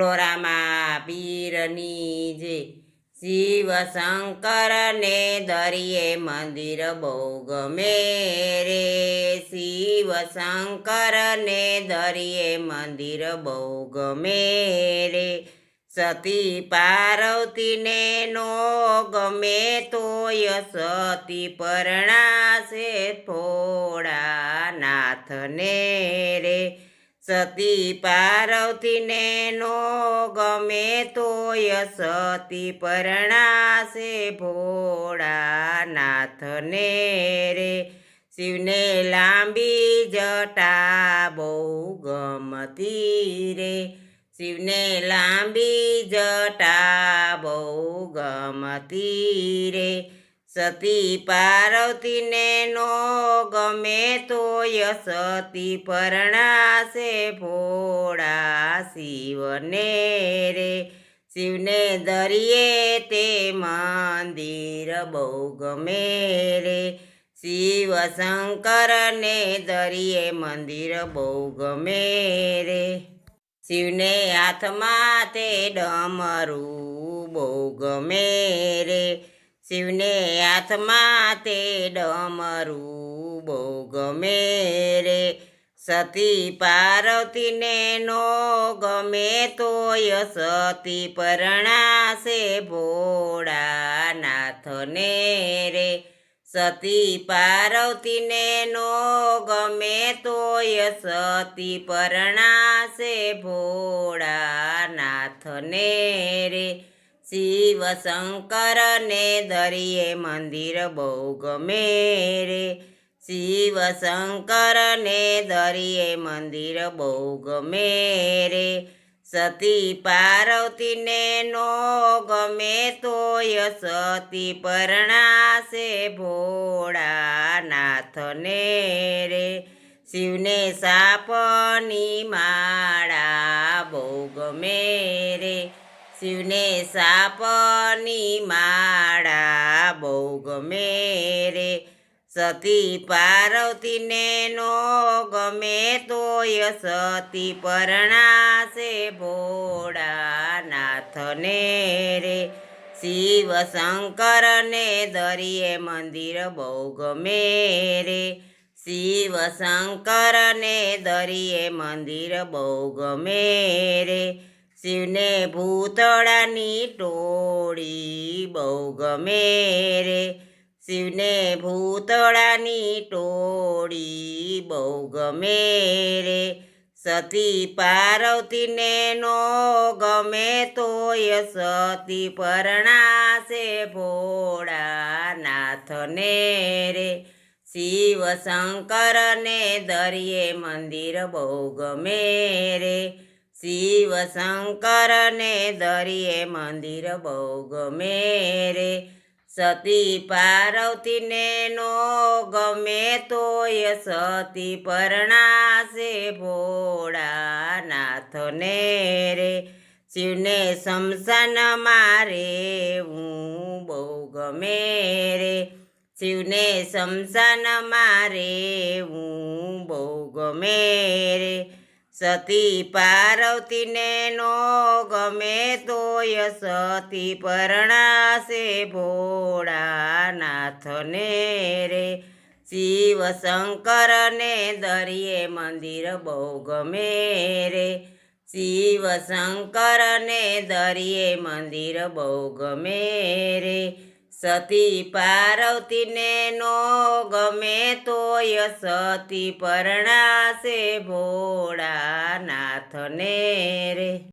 બોલો રામા પીરની જે શિવ શંકર ને દરિયે મંદિર બહુ ગમે રે શિવ શંકર ને દરિયે મંદિર બહુ ગમે રે સતી પાર્વતી ને નો ગમે તોય સતી પરણાશે થોડા નાથને રે સતી પાર્વતી ને નો ગમે તોય સતી પરણાશે ભોળાનાથને રે શિવને લાંબી જટા બહુ ગમતી રે શિવને લાંબી જટા બહુ ગમતી રે સતી પાર્વતી ને નો ગમે તોય સતી પરણાશે ભોળા શિવને રે શિવને દરિયે તે મંદિર બહુ ગમે રે શિવ શંકર ને દરિયે મંદિર બહુ ગમે રે શિવને હાથમાં તે ડમરું બહુ ગમે રે શિવને હાથમાં તે ડમરું બહુ ગમે રે સતી પાર્વતી ને નો ગમે તોય સતી પરણાશે ભોળાનાથને રે સતી પાર્વતી ને નો ગમે તોય સતી પરણાશે ભોળાનાથને રે શિવ શંકર ને દરિયે મંદિર બહુ ગમે રે શિવ શંકર ને દરિયે મંદિર બહુ ગમે રે સતી પાર્વતી ને નો ગમે તોય સતી પરણાશે ભોળાનાથને રે શિવને સાપની માળા બહુ ગમે રે શિવને સાપની માળા બહુ ગમે રે સતી પાર્વતી ને નો ગમે તોય સતી પરણાશે ભોળાનાથને રે શિવ શંકર ને દરિયે મંદિર બહુ ગમે રે શિવ શંકર ને દરિયે મંદિર બહુ ગમે રે શિવને ભૂતળાની ટોળી બહુ ગમે રે શિવને ભૂતળાની ટોળી બહુ ગમે રે સતી પાર્વતી ને નો ગમે તોય સતી પરણાશે ભોળાનાથને રે શિવ શંકર ને દરિયે મંદિર બહુ ગમે રે શિવ શંકર ને દરિયે મંદિર બહુ ગમે રે સતી પાર્વતી ને નો ગમે તોય સતી પરણાશે ભોળાનાથને રે શિવને શમશાનમાં રહેવું બહુ ગમે રે શિવને શમશાનમાં રહેવું બહુ ગમે રે સતી પાર્વતી ને નો ગમે તોય સતી પરણાશે ભોળાનાથને રે શિવ શંકર ને દરિયે મંદિર બહુ ગમે રે શિવ શંકર ને દરિયે મંદિર બહુ ગમે રે સતી પાર્વતી ને નો ગમે તોય સતી પરણાશે ભોળાનાથને રે